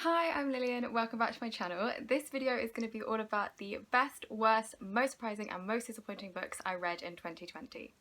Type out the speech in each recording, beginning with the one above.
Hi, I'm Lillian, welcome back to my channel. This video is going to be all about the best, worst, most surprising and most disappointing books I read in 2020.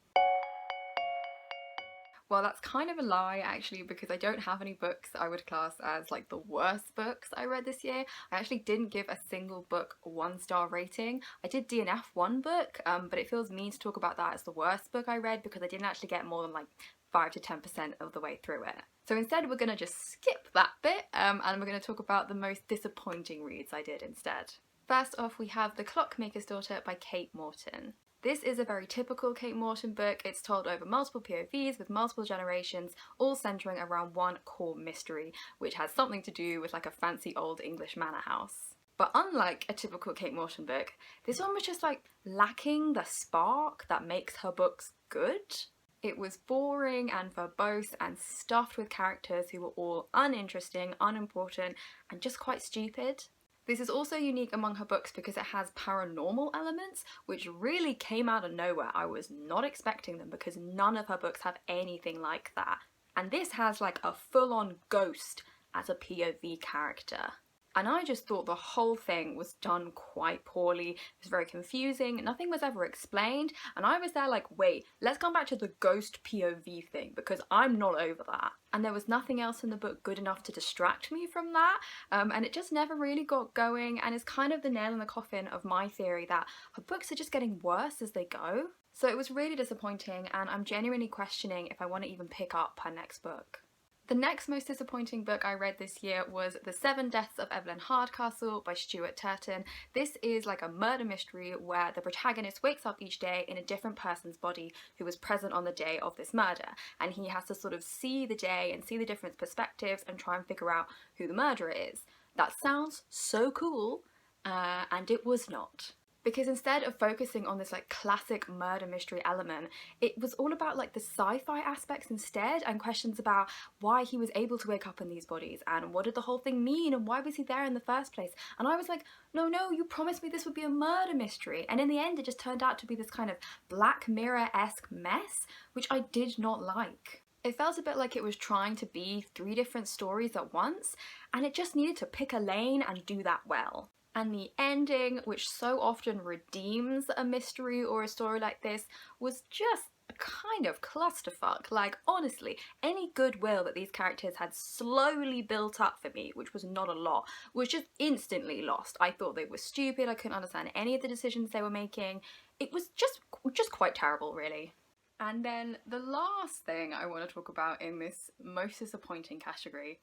Well, that's kind of a lie actually, because I don't have any books I would class as like the worst books I read this year. I actually didn't give a single book a 1-star rating. I did DNF one book, but it feels mean to talk about that as the worst book I read because I didn't actually get more than like 5 to 10% of the way through it. So instead we're going to just skip that bit and we're going to talk about the most disappointing reads I did instead. First off, we have The Clockmaker's Daughter by Kate Morton. This is a very typical Kate Morton book. It's told over multiple POVs with multiple generations, all centering around one core mystery, which has something to do with like a fancy old English manor house. But unlike a typical Kate Morton book, this one was just like lacking the spark that makes her books good. It was boring and verbose and stuffed with characters who were all uninteresting, unimportant, and just quite stupid. This is also unique among her books because it has paranormal elements, which really came out of nowhere. I was not expecting them because none of her books have anything like that. And this has like a full-on ghost as a POV character. And I just thought the whole thing was done quite poorly. It was very confusing, nothing was ever explained, and I was there like, wait, let's come back to the ghost POV thing because I'm not over that. And there was nothing else in the book good enough to distract me from that, and it just never really got going, and is kind of the nail in the coffin of my theory that her books are just getting worse as they go. So it was really disappointing, and I'm genuinely questioning if I want to even pick up her next book. The next most disappointing book I read this year was The Seven Deaths of Evelyn Hardcastle by Stuart Turton. This is like a murder mystery where the protagonist wakes up each day in a different person's body who was present on the day of this murder, and he has to sort of see the day and see the different perspectives and try and figure out who the murderer is. That sounds so cool, and it was not. Because instead of focusing on this like classic murder mystery element, it was all about like the sci-fi aspects instead, and questions about why he was able to wake up in these bodies and what did the whole thing mean and why was he there in the first place. And I was like, no, you promised me this would be a murder mystery, and in the end it just turned out to be this kind of Black Mirror-esque mess, which I did not like. It felt a bit like it was trying to be 3 different stories at once, and it just needed to pick a lane and do that well. And the ending, which so often redeems a mystery or a story like this, was just a kind of clusterfuck. Like, honestly, any goodwill that these characters had slowly built up for me, which was not a lot, was just instantly lost. I thought they were stupid, I couldn't understand any of the decisions they were making. It was just quite terrible, really. And then the last thing I want to talk about in this most disappointing category,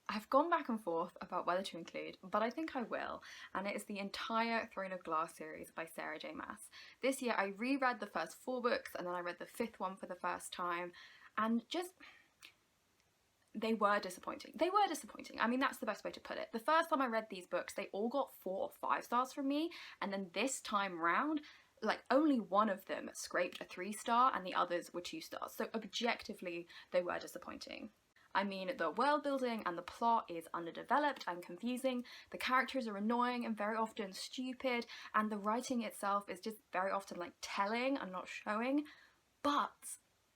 I've gone back and forth about whether to include, but I think I will, and it is the entire Throne of Glass series by Sarah J Maas. This year I reread the first 4 books and then I read the 5th one for the first time, and just, they were disappointing. They were disappointing. I mean, that's the best way to put it. The first time I read these books, they all got 4 or 5 stars from me, and then this time round, like only one of them scraped a 3-star and the others were 2 stars. So objectively, they were disappointing. I mean, the world building and the plot is underdeveloped and confusing, the characters are annoying and very often stupid, and the writing itself is just very often like telling and not showing, but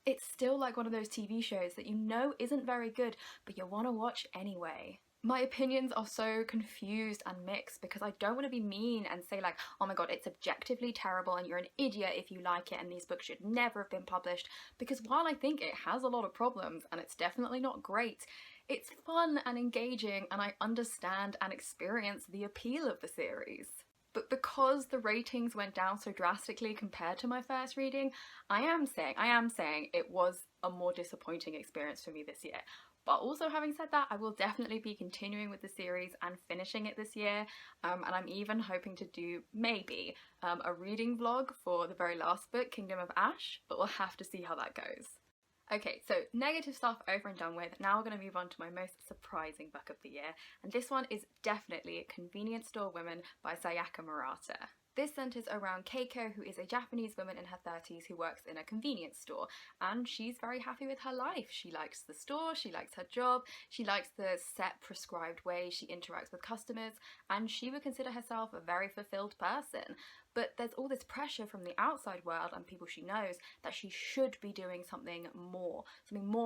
it's still like one of those TV shows that you know isn't very good, but you want to watch anyway. My opinions are so confused and mixed because I don't want to be mean and say like, oh my god, it's objectively terrible and you're an idiot if you like it and these books should never have been published, because while I think it has a lot of problems and it's definitely not great, it's fun and engaging and I understand and experience the appeal of the series. But because the ratings went down so drastically compared to my first reading, I am saying it was a more disappointing experience for me this year. But also, having said that, I will definitely be continuing with the series and finishing it this year, and I'm even hoping to do, maybe, a reading vlog for the very last book, Kingdom of Ash, but we'll have to see how that goes. Okay, so negative stuff over and done with. Now we're going to move on to my most surprising book of the year, and this one is definitely Convenience Store Women by Sayaka Murata. This centres around Keiko, who is a Japanese woman in her 30s who works in a convenience store, and she's very happy with her life. She likes the store, she likes her job, she likes the set prescribed way she interacts with customers, and she would consider herself a very fulfilled person. But there's all this pressure from the outside world and people she knows that she should be doing something more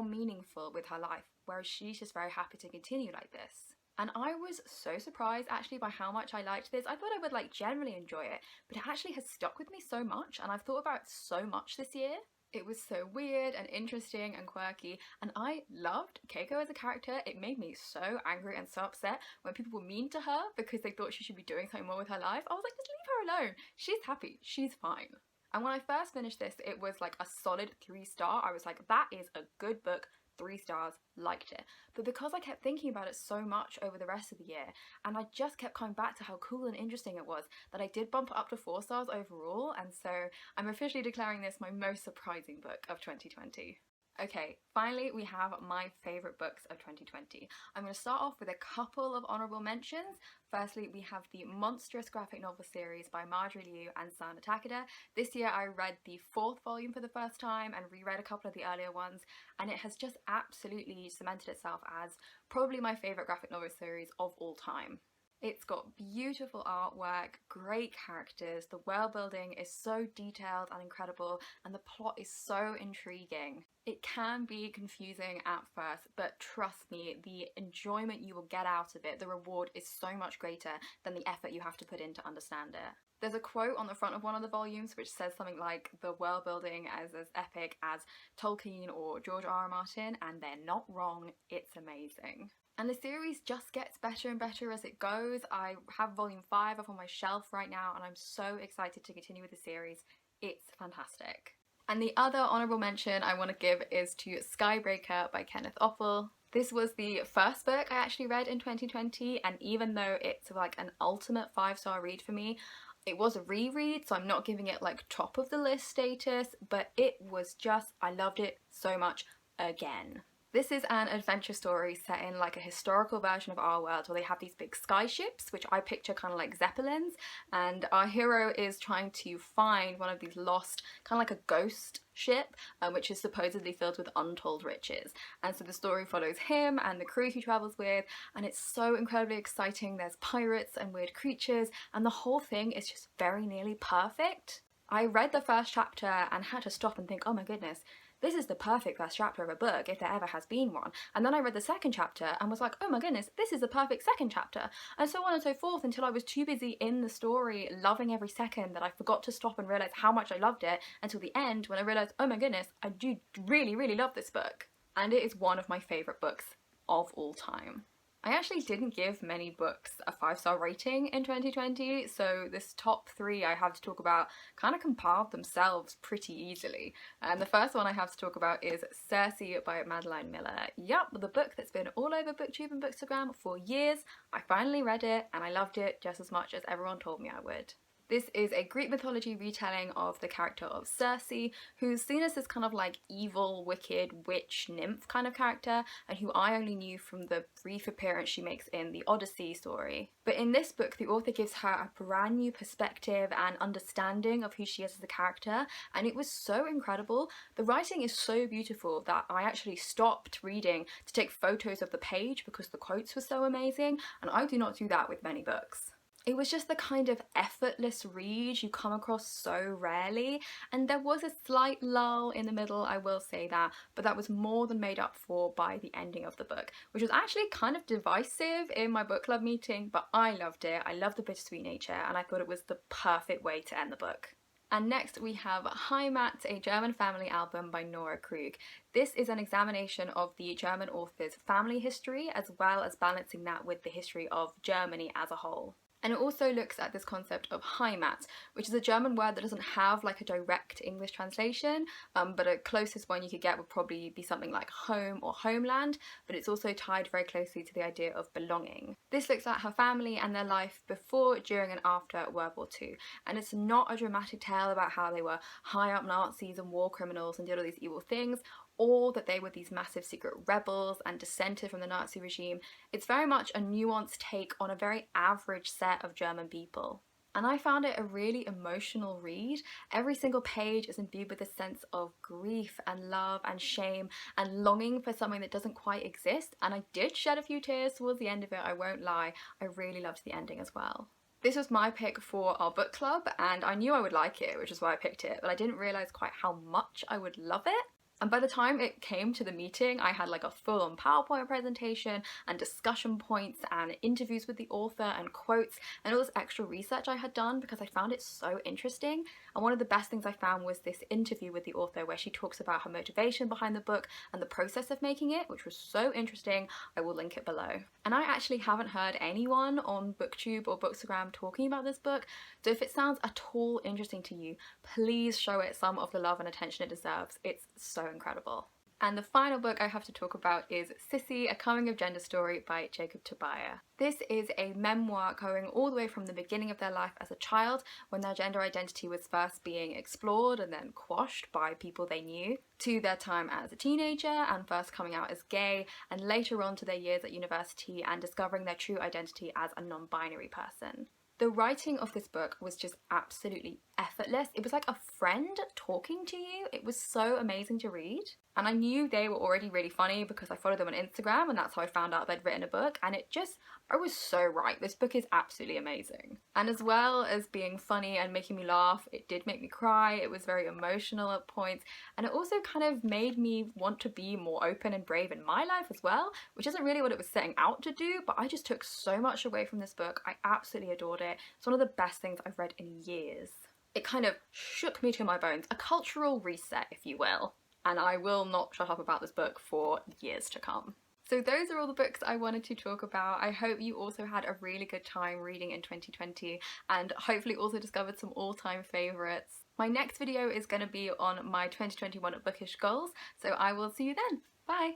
meaningful with her life, whereas she's just very happy to continue like this. And I was so surprised actually by how much I liked this. I thought I would like generally enjoy it, but it actually has stuck with me so much and I've thought about it so much this year. It was so weird and interesting and quirky, and I loved Keiko as a character. It made me so angry and so upset when people were mean to her because they thought she should be doing something more with her life. I was like, just leave her alone. She's happy. She's fine. And when I first finished this, it was like a solid 3-star. I was like, that is a good book. 3 stars, liked it. But because I kept thinking about it so much over the rest of the year, and I just kept coming back to how cool and interesting it was, that I did bump it up to 4 stars overall, and so I'm officially declaring this my most surprising book of 2020. Okay, finally we have my favourite books of 2020. I'm going to start off with a couple of honourable mentions. Firstly, we have the monstrous graphic novel series by Marjorie Liu and Sana Takeda. This year I read the 4th volume for the first time and reread a couple of the earlier ones, and it has just absolutely cemented itself as probably my favourite graphic novel series of all time. It's got beautiful artwork, great characters, the world building is so detailed and incredible, and the plot is so intriguing. It can be confusing at first, but trust me, the enjoyment you will get out of it, the reward is so much greater than the effort you have to put in to understand it. There's a quote on the front of one of the volumes which says something like, the world building is as epic as Tolkien or George R. R. Martin, and they're not wrong, it's amazing. And the series just gets better and better as it goes. I have volume 5 up on my shelf right now and I'm so excited to continue with the series. It's fantastic. And the other honourable mention I want to give is to Skybreaker by Kenneth Oppel. This was the first book I actually read in 2020, and even though it's like an ultimate 5-star read for me, it was a reread, so I'm not giving it like top of the list status, but it was just, I loved it so much again. This is an adventure story set in like a historical version of our world where they have these big skyships, which I picture kind of like zeppelins, and our hero is trying to find one of these lost, kind of like a ghost ship, which is supposedly filled with untold riches. And so the story follows him and the crew he travels with, and it's so incredibly exciting. There's pirates and weird creatures, and the whole thing is just very nearly perfect. I read the first chapter and had to stop and think, oh my goodness, this is the perfect first chapter of a book if there ever has been one. And then I read the second chapter and was like, oh my goodness, this is the perfect second chapter. And so on and so forth until I was too busy in the story, loving every second, that I forgot to stop and realise how much I loved it until the end when I realised, oh my goodness, I do really, really love this book. And it is one of my favourite books of all time. I actually didn't give many books a 5-star rating in 2020, so this top 3 I have to talk about kind of compiled themselves pretty easily. And the first one I have to talk about is Circe by Madeline Miller. Yup, the book that's been all over BookTube and Bookstagram for years. I finally read it and I loved it just as much as everyone told me I would. This is a Greek mythology retelling of the character of Circe, who's seen as this kind of like evil, wicked, witch, nymph kind of character, and who I only knew from the brief appearance she makes in the Odyssey story. But in this book, the author gives her a brand new perspective and understanding of who she is as a character, and it was so incredible. The writing is so beautiful that I actually stopped reading to take photos of the page because the quotes were so amazing, and I do not do that with many books. It was just the kind of effortless read you come across so rarely, and there was a slight lull in the middle, I will say that, but that was more than made up for by the ending of the book, which was actually kind of divisive in my book club meeting, but I loved it. I loved the bittersweet nature, and I thought it was the perfect way to end the book. And next we have Heimat, a German family album by Nora Krug. This is an examination of the German author's family history, as well as balancing that with the history of Germany as a whole. And it also looks at this concept of Heimat, which is a German word that doesn't have like a direct English translation, but a closest one you could get would probably be something like home or homeland, but it's also tied very closely to the idea of belonging. This looks at her family and their life before, during and after World War II, and it's not a dramatic tale about how they were high up Nazis and war criminals and did all these evil things, or that they were these massive secret rebels and dissented from the Nazi regime. It's very much a nuanced take on a very average set of German people. And I found it a really emotional read. Every single page is imbued with a sense of grief and love and shame and longing for something that doesn't quite exist. And I did shed a few tears towards the end of it, I won't lie. I really loved the ending as well. This was my pick for our book club, and I knew I would like it, which is why I picked it, but I didn't realise quite how much I would love it. And by the time it came to the meeting, I had like a full-on PowerPoint presentation and discussion points and interviews with the author and quotes and all this extra research I had done because I found it so interesting. And one of the best things I found was this interview with the author where she talks about her motivation behind the book and the process of making it, which was so interesting. I will link it below. And I actually haven't heard anyone on BookTube or Bookstagram talking about this book, so if it sounds at all interesting to you, please show it some of the love and attention it deserves. It's so incredible. And the final book I have to talk about is Sissy, A Coming of Gender Story by Jacob Tobiah. This is a memoir going all the way from the beginning of their life as a child, when their gender identity was first being explored and then quashed by people they knew, to their time as a teenager and first coming out as gay, and later on to their years at university and discovering their true identity as a non-binary person. The writing of this book was just absolutely effortless. It was like a friend talking to you. It was so amazing to read. And I knew they were already really funny because I followed them on Instagram and that's how I found out they'd written a book, and I was so right. This book is absolutely amazing. And as well as being funny and making me laugh, it did make me cry. It was very emotional at points, and it also kind of made me want to be more open and brave in my life as well, which isn't really what it was setting out to do, but I just took so much away from this book. I absolutely adored it. It's one of the best things I've read in years. It kind of shook me to my bones, a cultural reset, if you will. And I will not shut up about this book for years to come. So those are all the books I wanted to talk about. I hope you also had a really good time reading in 2020 and hopefully also discovered some all-time favourites. My next video is going to be on my 2021 bookish goals, so I will see you then. Bye!